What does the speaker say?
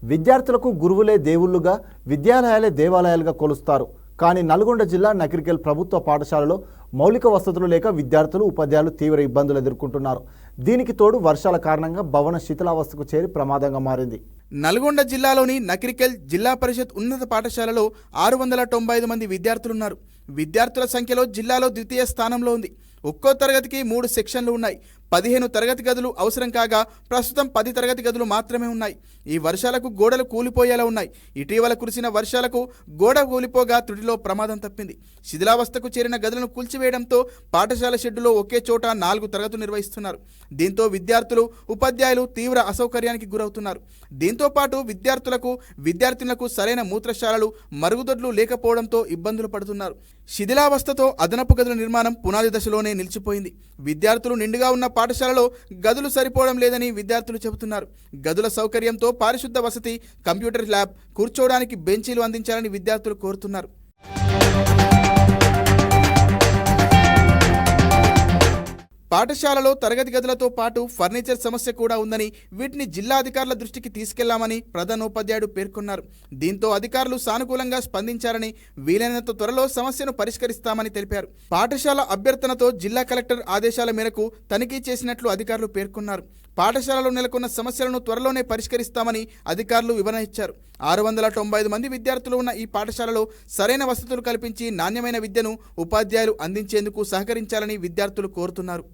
విద్యార్థులకు గురువులే దేవుళ్ళుగా విద్యాలయాలే దేవాలయాలుగా కొలుస్తారు. కానీ నల్గొండ జిల్లా నకిరికల్ ప్రభుత్వ పాఠశాలలో మౌలిక వసతులు లేక విద్యార్థులు ఉపాధ్యాయులు తీవ్ర ఇబ్బందులు ఎదుర్కొంటున్నారు. దీనికి తోడు వర్షాల కారణంగా భవన శిథిలావస్థకు చేరి ప్రమాదంగా మారింది. నల్గొండ జిల్లాలోని నకిరికల్ జిల్లా పరిషత్ ఉన్నత పాఠశాలలో 695 మంది విద్యార్థులున్నారు. విద్యార్థుల సంఖ్యలో జిల్లాలో ద్వితీయ స్థానంలో ఉంది. ఒక్కో తరగతికి 3 సెక్షన్లు ఉన్నాయి. 15 తరగతి గదులు అవసరం కాగా ప్రస్తుతం 10 తరగతి గదులు మాత్రమే ఉన్నాయి. ఈ వర్షాలకు గోడలు కూలిపోయేలా ఉన్నాయి. ఇటీవల కురిసిన వర్షాలకు గోడ కూలిపోగా త్రుటిలో ప్రమాదం తప్పింది. శిథిలావస్థకు చేరిన గదులను కూల్చివేయడంతో పాఠశాల షెడ్డులో ఒకే చోట 4 తరగతులు నిర్వహిస్తున్నారు. దీంతో విద్యార్థులు ఉపాధ్యాయులు తీవ్ర అసౌకర్యానికి గురవుతున్నారు. దీంతో పాటు విద్యార్థులకు సరైన మూత్రశాలలు మరుగుదొడ్లు లేకపోవడంతో ఇబ్బందులు పడుతున్నారు. శిథిలావస్థతో అదనపు గదుల నిర్మాణం పునాది దశలోనే నిలిచిపోయింది. విద్యార్థులు నిండుగా ఉన్న పాఠశాలలో గదులు సరిపోవడం లేదని విద్యార్థులు చెబుతున్నారు. గదుల సౌకర్యంతో పారిశుద్ధ వసతి, కంప్యూటర్ ల్యాబ్, కూర్చోవడానికి బెంచీలు అందించాలని విద్యార్థులు కోరుతున్నారు. పాఠశాలలో తరగతి గదులతో పాటు ఫర్నిచర్ సమస్య కూడా ఉందని, వీటిని జిల్లా అధికారుల దృష్టికి తీసుకెళ్లామని ప్రధానోపాధ్యాయుడు పేర్కొన్నారు. దీంతో అధికారులు సానుకూలంగా స్పందించారని, వీలైనంత త్వరలో సమస్యను పరిష్కరిస్తామని తెలిపారు. పాఠశాల అభ్యర్థనతో జిల్లా కలెక్టర్ ఆదేశాల మేరకు తనిఖీ చేసినట్లు అధికారులు పేర్కొన్నారు. పాఠశాలలో నెలకొన్న సమస్యలను త్వరలోనే పరిష్కరిస్తామని అధికారులు వివరణ ఇచ్చారు. 695 మంది విద్యార్థులు ఉన్న ఈ పాఠశాలలో సరైన వసతులు కల్పించి నాణ్యమైన విద్యను ఉపాధ్యాయులు అందించేందుకు సహకరించాలని విద్యార్థులు కోరుతున్నారు.